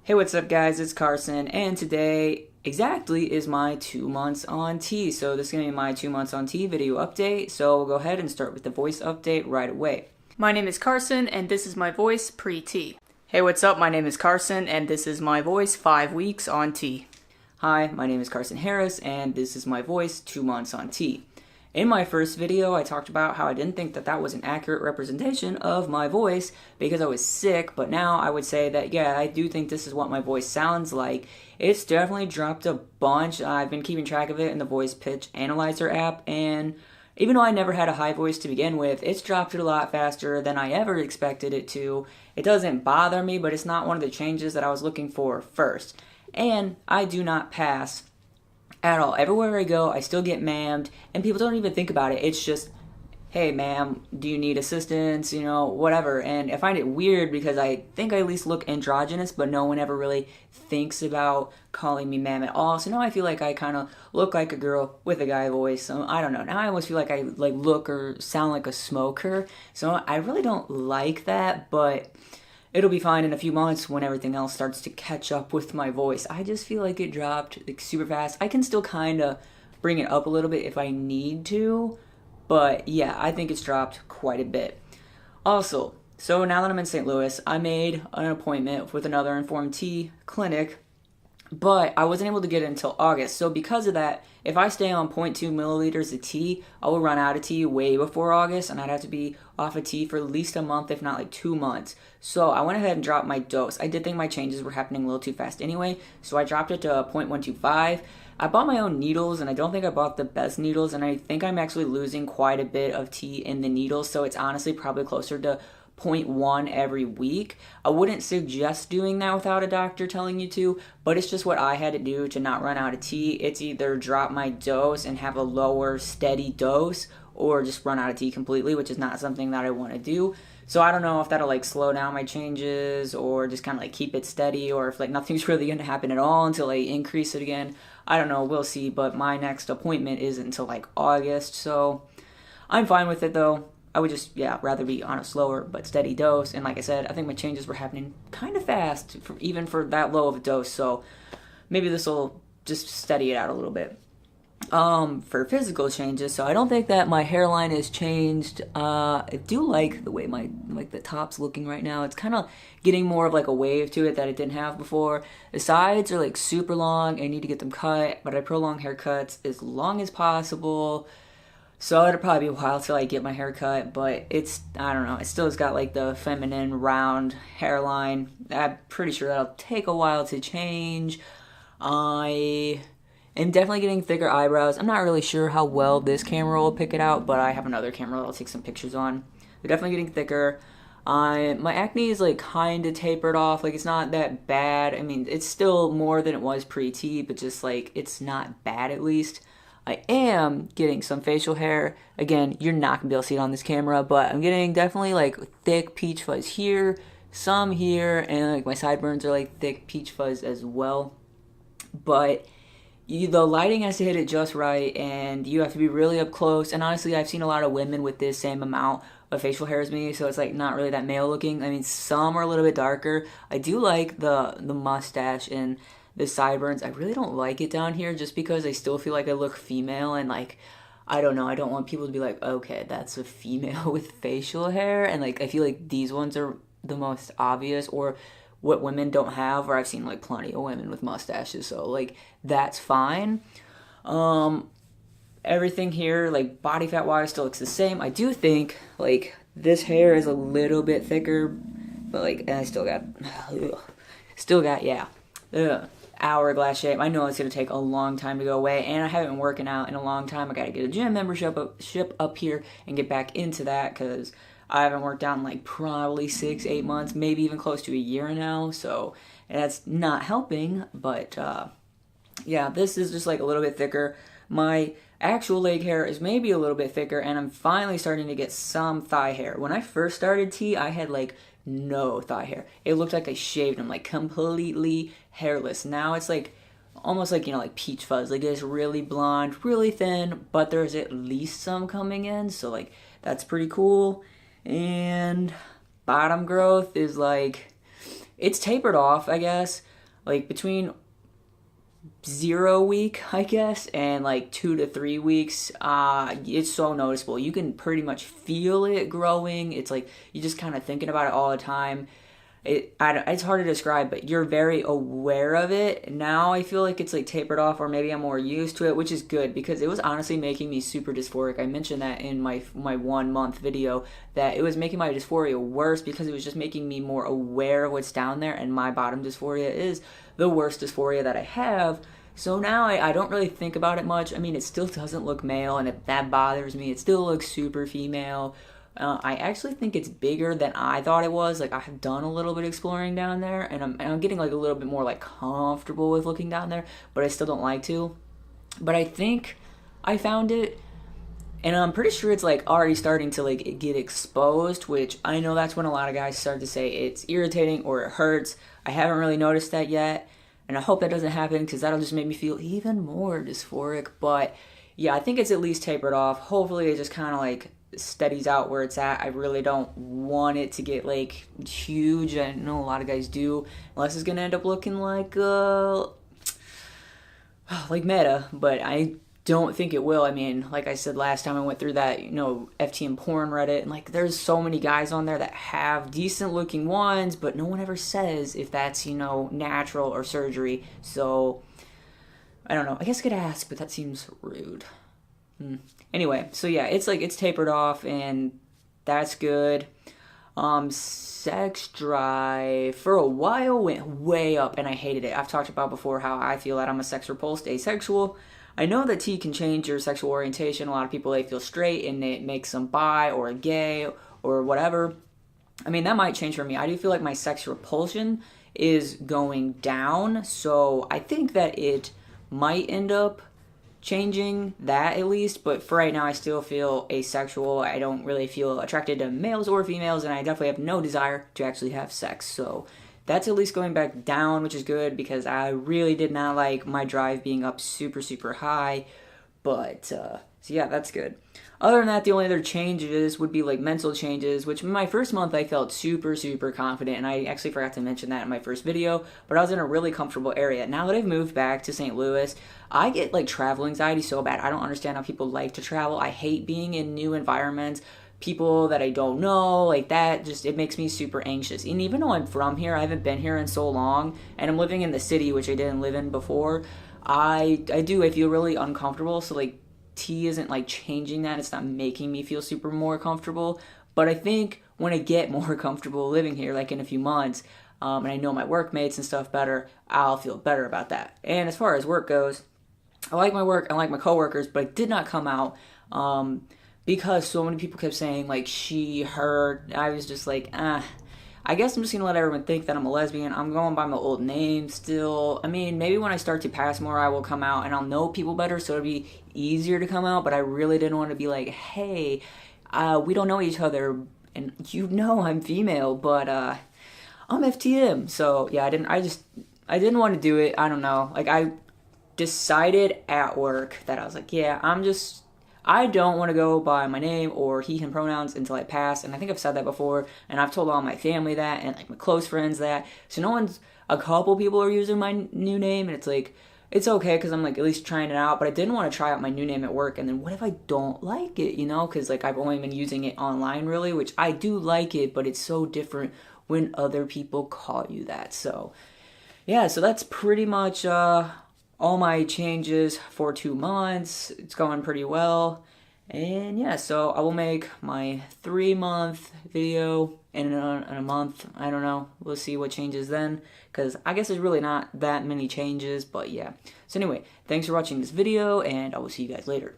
Hey, what's up, guys? It's Carson, and today exactly is my 2 months on T. So this is going to be my 2 months on T video update. So we'll go ahead and start with the voice update right away. My name is Carson, and this is my voice pre-T. Hey, what's up? My name is Carson, and this is my voice 5 weeks on T. Hi, my name is Carson Harris, and this is my voice 2 months on T. In my first video, I talked about how I didn't think that that was an accurate representation of my voice because I was sick, but now I would say that, yeah, I do think this is what my voice sounds like. It's definitely dropped a bunch. I've been keeping track of it in the Voice Pitch Analyzer app, and even though I never had a high voice to begin with, it's dropped it a lot faster than I ever expected it to. It doesn't bother me, but it's not one of the changes that I was looking for first. And I do not pass at all. Everywhere I go, I still get ma'amed, and people don't even think about it. It's just, hey, ma'am, do you need assistance? You know, whatever. And I find it weird because I think I at least look androgynous, but no one ever really thinks about calling me ma'am at all. So now I feel like I kind of look like a girl with a guy voice. So I don't know. Now I almost feel like I look or sound like a smoker. So I really don't like that, but it'll be fine in a few months when everything else starts to catch up with my voice. I just feel like it dropped super fast. I can still kind of bring it up a little bit if I need to, but yeah, I think it's dropped quite a bit. Also, so now that I'm in St. Louis, I made an appointment with another Informed T clinic, but I wasn't able to get it until August. So because of that, if I stay on 0.2 milliliters of tea, I will run out of tea way before August, and I'd have to be off of tea for at least a month, if not like 2 months. So I went ahead and dropped my dose. I did think my changes were happening a little too fast anyway, so I dropped it to 0.125. I bought my own needles, and I don't think I bought the best needles, and I think I'm actually losing quite a bit of tea in the needles, so it's honestly probably closer to 0.1 every week. I wouldn't suggest doing that without a doctor telling you to, but it's just what I had to do to not run out of tea. It's either drop my dose and have a lower steady dose, or just run out of tea completely, which is not something that I want to do. So I don't know if that'll slow down my changes or just kind of keep it steady, or if nothing's really going to happen at all until I increase it again. I don't know, we'll see, but my next appointment isn't until August, so I'm fine with it though. I would just, rather be on a slower but steady dose. And like I said, I think my changes were happening kind of fast, even for that low of a dose. So maybe this will just steady it out a little bit. For physical changes, so I don't think that my hairline has changed. I do like the way the top's looking right now. It's kind of getting more of a wave to it that it didn't have before. The sides are super long. I need to get them cut, but I prolong haircuts as long as possible. So it'll probably be a while till I get my hair cut, but I don't know, it still has got the feminine round hairline. I'm pretty sure that'll take a while to change. I am definitely getting thicker eyebrows. I'm not really sure how well this camera will pick it out, but I have another camera that I'll take some pictures on. They're definitely getting thicker. My acne is kind of tapered off. It's not that bad. I mean, it's still more than it was pre-T, but just it's not bad at least. I am getting some facial hair. Again, you're not going to be able to see it on this camera, but I'm getting definitely thick peach fuzz here, some here, and my sideburns are thick peach fuzz as well. But the lighting has to hit it just right, and you have to be really up close. And honestly, I've seen a lot of women with this same amount of facial hair as me, so it's not really that male looking. I mean, some are a little bit darker. I do like the mustache and the sideburns. I really don't like it down here just because I still feel like I look female, and I don't know, I don't want people to be okay, that's a female with facial hair, and I feel like these ones are the most obvious, or what women don't have, or I've seen plenty of women with mustaches, so that's fine. Everything here body fat wise still looks the same. I do think this hair is a little bit thicker, but I still got hourglass shape. I know it's going to take a long time to go away, and I haven't been working out in a long time. I got to get a gym membership up here and get back into that because I haven't worked out in probably 6-8 months, maybe even close to a year now, so that's not helping. But this is just a little bit thicker. My actual leg hair is maybe a little bit thicker, and I'm finally starting to get some thigh hair. When I first started T, I had no thigh hair. It looked like I shaved them, completely hairless. Now it's almost peach fuzz. It's really blonde, really thin, but there's at least some coming in, so that's pretty cool. And bottom growth is it's tapered off, I guess, like between 0 week, I guess, and like 2 to 3 weeks, it's so noticeable. You can pretty much feel it growing. It's like you're just kind of thinking about it all the time. It's hard to describe, but you're very aware of it. Now I feel like it's like tapered off, or maybe I'm more used to it, which is good because it was honestly making me super dysphoric. I mentioned that in my 1 month video, that it was making my dysphoria worse because it was just making me more aware of what's down there, and my bottom dysphoria is the worst dysphoria that I have. So now I don't really think about it much. I mean, it still doesn't look male, and if that bothers me, it still looks super female. I actually think it's bigger than I thought it was. Like, I have done a little bit of exploring down there, and I'm getting like a little bit more like comfortable with looking down there, but I still don't like to. But I think I found it, and I'm pretty sure it's like already starting to like get exposed, which I know that's when a lot of guys start to say it's irritating or it hurts. I haven't really noticed that yet, and I hope that doesn't happen because that'll just make me feel even more dysphoric. But yeah, I think it's at least tapered off. Hopefully it just kind of like steadies out where it's at. I really don't want it to get like huge. I know a lot of guys do, unless it's gonna end up looking like Meta, but I don't think it will. I mean, like I said last time, I went through that, FTM porn Reddit, and like there's so many guys on there that have decent looking ones, but no one ever says if that's, natural or surgery. So I don't know. I guess I could ask, but that seems rude. Anyway, so yeah, it's tapered off, and that's good. Sex drive for a while went way up, and I hated it. I've talked about before how I feel that I'm a sex repulsed asexual. I know that T can change your sexual orientation. A lot of people, they feel straight and it makes them bi or gay or whatever. I mean, that might change for me. I do feel like my sex repulsion is going down, so I think that it might end up changing that at least, but for right now I still feel asexual. I don't really feel attracted to males or females, and I definitely have no desire to actually have sex. So that's at least going back down, which is good because I really did not like my drive being up super, super high. But so yeah, that's good. Other than that, the only other changes would be like mental changes, which in my first month I felt super, super confident, and I actually forgot to mention that in my first video, but I was in a really comfortable area. Now that I've moved back to St. Louis, I get like travel anxiety so bad. I don't understand how people like to travel. I hate being in new environments, people that I don't know, like that, just it makes me super anxious. And even though I'm from here, I haven't been here in so long, and I'm living in the city, which I didn't live in before, I feel really uncomfortable. So like T isn't like changing that. It's not making me feel super more comfortable. But I think when I get more comfortable living here, like in a few months, and I know my workmates and stuff better, I'll feel better about that. And as far as work goes, I like my work, I like my coworkers, but it did not come out because so many people kept saying like she, her. I was just like, I guess I'm just gonna let everyone think that I'm a lesbian. I'm going by my old name still. I mean, maybe when I start to pass more, I will come out and I'll know people better, so it'll be easier to come out. But I really didn't want to be like, hey, we don't know each other, and I'm female, but I'm FTM. So yeah, I didn't want to do it. I don't know. Like I decided at work that I was like, yeah, I don't want to go by my name or he, him pronouns until I pass. And I think I've said that before, and I've told all my family that, and like my close friends that. So a couple people are using my new name, and it's like, it's okay because I'm like at least trying it out. But I didn't want to try out my new name at work, and then what if I don't like it, because like I've only been using it online really, which I do like it, but it's so different when other people call you that. So yeah, so that's pretty much all my changes for 2 months. It's going pretty well. And yeah, so I will make my 3-month video in a month. I don't know. We'll see what changes then, because I guess there's really not that many changes, but yeah. So anyway, thanks for watching this video, and I will see you guys later.